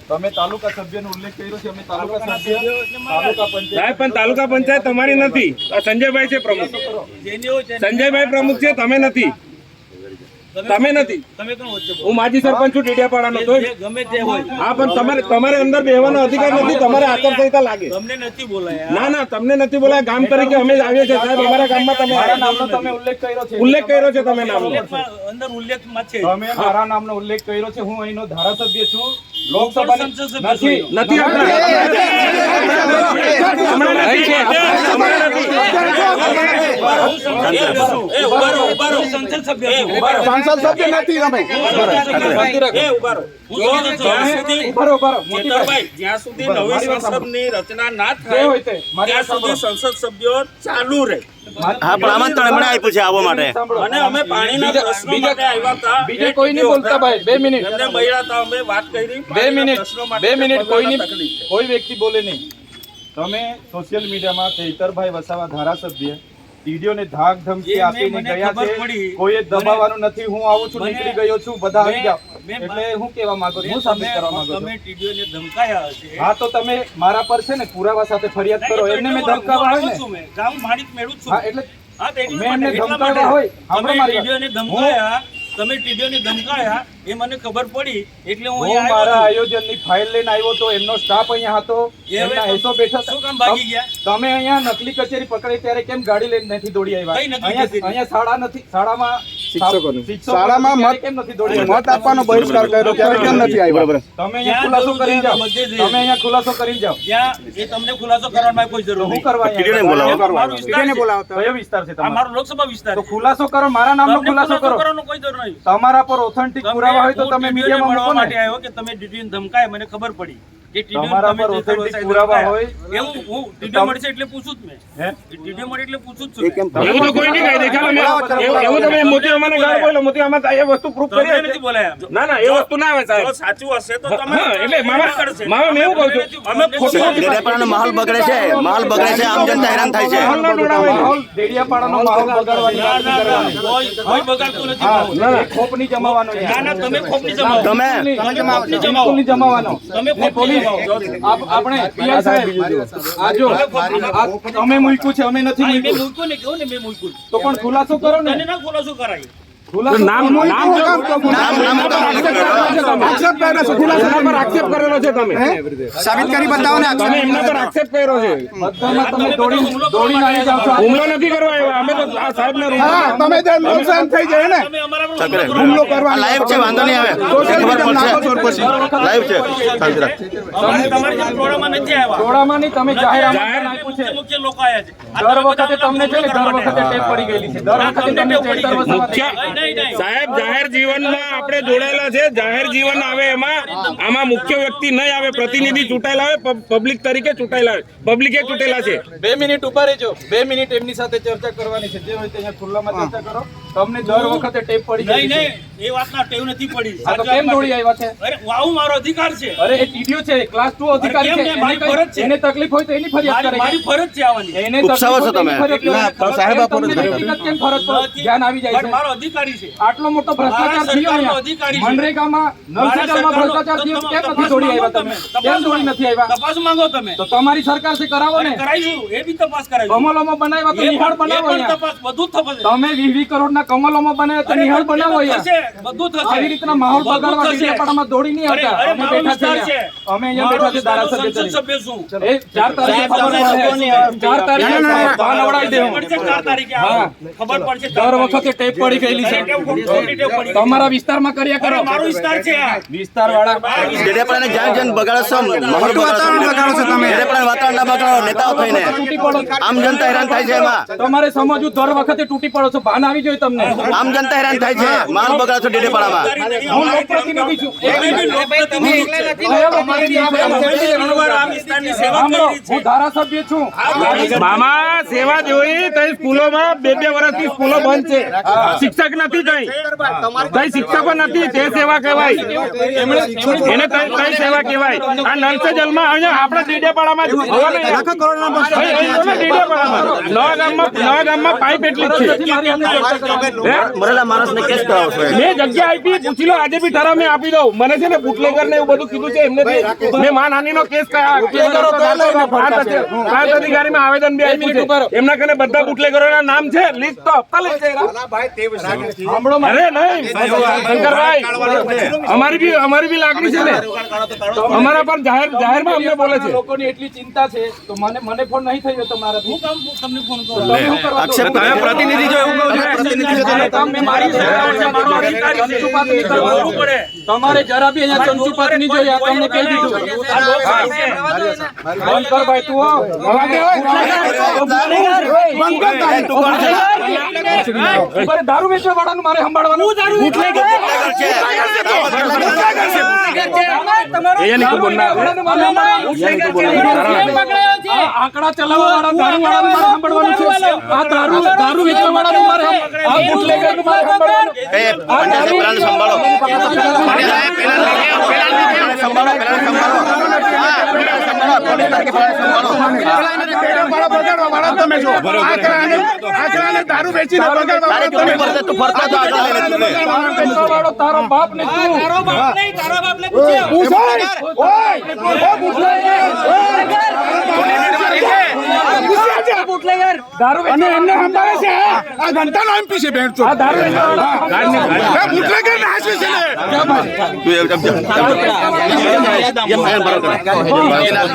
તમે તાલુકા સભ્યનો ઉલ્લેખ કર્યો છે. અમે તાલુકા સભ્ય તાલુકા પંચાયત પણ તાલુકા પંચાયત તમારી નથી. સંજયભાઈ છે પ્રમુખ. સંજયભાઈ પ્રમુખ છે, તમે નથી. તમે નથી. હું માજી સરપંચ છું ડેડિયાપાડાનો. તો હા, પણ તમારે અંદર બેહવાનો અધિકાર નથી. તમારે આચારસંહિતા લાગે. ના, તમને નથી બોલાયા. ગામ તરીકે અમે આવીએ છીએ સાહેબ. અમારા ગામમાં તમે નામનો તમે ઉલ્લેખ કર્યો છે. ઉલ્લેખ કર્યો છે તમે નામનો. તમે મારા નામનો ઉલ્લેખ કર્યો છે. હું અહીંનો ધારાસભ્ય છું. લોકસભા નથી. સાંસદ સભ્ય નથી તમે. જ્યાં સુધી નવી સંસદની રચના ના થાય ત્યાં સુધી સંસદ સભ્યો ચાલુ રહે. હા, પણ આમંત્રણ એમણે આપ્યું છે આવવા માટે. અને અમે પાણીના પ્રશ્નો માટે આવ્યા હતા. બીજે કોઈ નહીં બોલતા ભાઈ. 2 મિનિટ. એમને મળ્યા હતા, અમે વાત કરી. 2 મિનિટ. કોઈ વ્યક્તિ બોલે નહીં. તમે સોશિયલ મીડિયામાં ચૈતરભાઈ વસાવા ધારાસભ્ય ટીડીઓને ધાક ધમકી આપીને ગયા છે. કોઈ દબાવવાનું નથી. હું આવું છું, નીકળી ગયો છું, બધા આવી જાવ. એટલે હું કહેવા માંગુ છું, હું સાબિત કરવા માંગુ છું. તમે ટીડીઓને ધમકાયા હશે. હા, તો તમે મારા પર છે ને પુરાવા સાથે ફરિયાદ કરો. એમને મેં ધમકાવા હોય ને. ગામ માણિક મેળું છું. હા, એટલે મેં એમને ધમકાવા હોય. તમે ટીડીઓને ધમકાયા, તમે ટીડીઓને ધમકાયા એ મને ખબર પડી. એટલે હું મારા આયોજનની ફાઇલ લઈને આવ્યો તો એમનો સ્ટાફ અહીંયા હતો. એમના હેસો બેઠા. શું કામ ભાગી ગયા? તમે અહીંયા નકલી કચેરી પકડી ત્યારે કેમ ગાડી લઈને નથી દોડી આવ્યા? અહીંયા શાળા નથી. શાળામાં શાળામાં કેમ નથી દોડી મત આપવાનો બહિષ્કાર કર્યો ત્યારે કેમ નથી આવ્યા? તમે અહીંયા ખુલાસો કરી જાઓ. તમે અહીંયા ખુલાસો કરી જાઓ. એ તમને ખુલાસો કરવાની કોઈ જરૂર હું કરવા કયો વિસ્તાર છે તમારો? મારો લોકસભા વિસ્તાર. તો ખુલાસો કરો. મારા નામનો ખુલાસો કરો. કોઈ જરૂર નહીં. તમારા પર ઓથેન્ટિક પુરાવા હોય તો તમે મીડિયામાં મૂકો માટે ને. આવ્યો કે તમે ડીડીઓને ધમકાય, મને ખબર પડી. તમારા પર ઓથેન્ટિક પુરાવા હોય એવું હું ટીડીઓ મળશે એટલે પૂછું જ મેં. ટીડીઓ મળે એટલે પૂછું જ છું. એવું તો કોઈ નહીં કહી દેખાડો. એવું તમે મોતી અમને ગાળ બોલો. મોતી અમે એ વસ્તુ પ્રૂફ કરી નથી બોલાયા. ના, એ વસ્તુ ના આવે સાહેબ. જો સાચું હશે તો તમે એટલે મામા મેં એવું કહું છું. અમે ડેડિયાપાડાનો માહોલ બગડે છે. માહોલ બગડે છે. આમ જનતા હેરાન થાય છે. માહોલ ડેડિયાપાડાનો માહોલ બગાડવાની વાત નહીં કરવાની. કોઈ બગાડતું નથી. ના, ખોપની જમાવાનો. ના, તમે ખોપની જમાવો. તમે બિલકુલ જમાવાનો. તમે પોલીસ આપણે પીઆઈ સાહેબ આજો અમે મૂક્યું છે. અમે નથી મેં મૂક્યું. મૂક્યું ને કહું ને મેં મૂક્યું. તો પણ ખુલાસો કરો ને. તને ના ખુલાસો કરાય. આક્ષેપ કરેલો છે તમે. સાબિત કરી બતાવો ને. તમે એમના પર આક્ષેપ કર્યો છે. બધામાં તમે દોડીને આવી જાવ છો. હુમલો નથી કરવા આવ્યા. અમે તો આ સાહેબને હા, તમે ત્યાં નુકસાન થઈ જાય ને. તમે અમારા પર હુમલો કરવા લાઈવ છે. વાંધો નહીં આવે. ખબર પડશે. લાઈવ છે. અમે તમારી જેમ ટોળામાં નથી આવ્યા. ટોળામાં નહીં. તમે જાહેર આપ્યું છે. મુખ્ય લોકો આવ્યા છે. દર વખતે તમને છે ને દર વખતે ટેપ પડી ગયેલી છે. દર વખતે તમને ચૈતર વસાવા સાહેબ જાહેર જીવનમાં આપણે જોડાયેલા છે. જાહેર જીવન આવે એમાં આમાં મુખ્ય વ્યક્તિ નહીં આવે. પ્રતિનિધિ ચૂંટાયેલા આવે. પબ્લિક તરીકે ચૂંટાયેલા આવે. પબ્લિકે ચૂંટેલા છે. 2 મિનિટ ઉભા રહેજો. 2 મિનિટ એમની સાથે ચર્ચા કરવાની છે. જે હોય તે અહીંયા ખુલ્લામાં ચર્ચા કરો. તમને દર વખતે ટેપ પડી નહીં ગઈ છે. નહીં, એ વાતના ટેવ નથી પડી. આ તો કેમ દોડી આવ્યા છે? અરે આવું મારો અધિકાર છે. અરે એ ટીડીઓ છે, ક્લાસ 2 અધિકારી છે. કેમ મારી ફરજ છે. એને તકલીફ હોય તો એની ફરિયાદ કરે. મારી ફરજ છે આવવાની. એને ઉપસાવો છો તમે. સાહેબ આપો કેમ ફરજ પર ધ્યાન આવી જાય પણ છે? મારો અધિકારી છે. આટલો મોટો ભ્રષ્ટાચાર થયો અહીંયા મનરેગામાં નલસેજલમાં ભ્રષ્ટાચાર થયો. કેમ નથી દોડી આવ્યા તમે? કેમ દોડી નથી આવ્યા? તપાસ માંગો તમે. તો તમારી સરકાર છે, કરાવો ને. કરાઈશું. એ બી તપાસ કરાઈશું. કમલોમાં બનાવ્યા તો નિહાળ બનાવો પણ અહીંયા. તપાસ બધું જ થશે. તમે 20 કરોડના કમલોમાં બનાવ્યા તો નિહાળ બનાવો અહીંયા. થશે, બધું થશે. આવી રીતના માહોલ બધું બગાડવા થશે. ડેડિયાપાડામાં દોડી નહીં આવતા. અરે, અમે મારો બેઠા વિસ્તાર છીએ. છે. અમે અહીંયા મારો બેઠા છે વિસ્તારનો ધારાસભ્ય સંસદ તરીકે. સભ્ય છું. એ 4 તારીખે ખબર પડશે. 4 તારીખે ભાન અવડાવી દેવું. પડશે 4 તારીખે હા. ખબર પડશે. દર વખતે ટેપ પડી ગયેલી છે. ખોટી ટેવ પડી. તમારા વિસ્તારમાં કર્યા કરો. મારો વિસ્તાર છે આ. વિસ્તાર વાળા ડેડિયાપાડાને જ્યાં જ્યાં બગાડો છો. માહોલ બગાડો છો તમે. ડેડિયાપાડા વાતાવરણ ના બગાડો નેતાઓ થઈને. તૂટી પડો. આમ જનતા હેરાન થાય છે. એમાં તમારે સમજવું દર વખતે તૂટી પડો છો. ભાન આવી જોઈએ તમને. આમ જનતા હેરાન થાય છે. માહોલ બગાડો છો ડેડિયાપાડામાં. હું લોકપ્રતિનિધિ છું. હું ધારાસભ્ય છું. મામા સેવા જોઈ તો સ્કૂલોમાં 2 વર્ષથી સ્કૂલો બંધ છે. શિક્ષક નથી કઈ શિક્ષકો નથી. તે સેવા કહેવાય. એને કઈ સેવા કહેવાય? આ નલસેજલમાં અહીંયા આપણા ડેડિયાપાડામાં નવા ગામમાં પાઇપ એટલી જ છે. મરેલા માણસને કેસ કરાવો છો મેં જગ્યા આપી, પૂછી લો, આજે બી ઠરાવ મેં આપી દઉં. મને છે ને બુટલેગર ને એવું બધું કીધું છે એમને. મેં માનહાનિ નો કેસ પ્રાંત અધિકારીમાં આવેદન બી આપ્યું છે. એમના કને બધા બુટલેગરોના નામ છે, લિસ્ટ તો હપ્તા લઈ જાય. અરે નહીં શંકરભાઈ, અમારી બી લાગણી છે ને, અમારા પર જાહેરમાં અમને બોલે છે. લોકોની એટલી ચિંતા છે તો મને ફોન નહીં થયો તમારા હું તમને ફોન કરું આક્ષેપ તમે પ્રતિનિધિ જો એવું કહો છો, પ્રતિનિધિ છો તમે. તમારે જરા બી અહીંયા ચંચુપાત નહીં જોઈએ, આ તમને કહી દીધું. બંધ કર ભાઈ તું દારૂ વેચવા વાળાનું મારે સંભાળવાનું. આંકડા ચલાવવા વાળા દારૂ વાળાનું મારે સંભાળવાનું છે. આ દારૂ વેચવા વાળાનું મારે આ બુટલેગરનું મારે સંભાળવાનું. દારૂ વેચીને તારો બાપ ને દારૂ અને એમને સંભાળે છે. આ ઘંટાનો એમપી છે બેન તો. બુટલેગર ને હાચવે છે ને.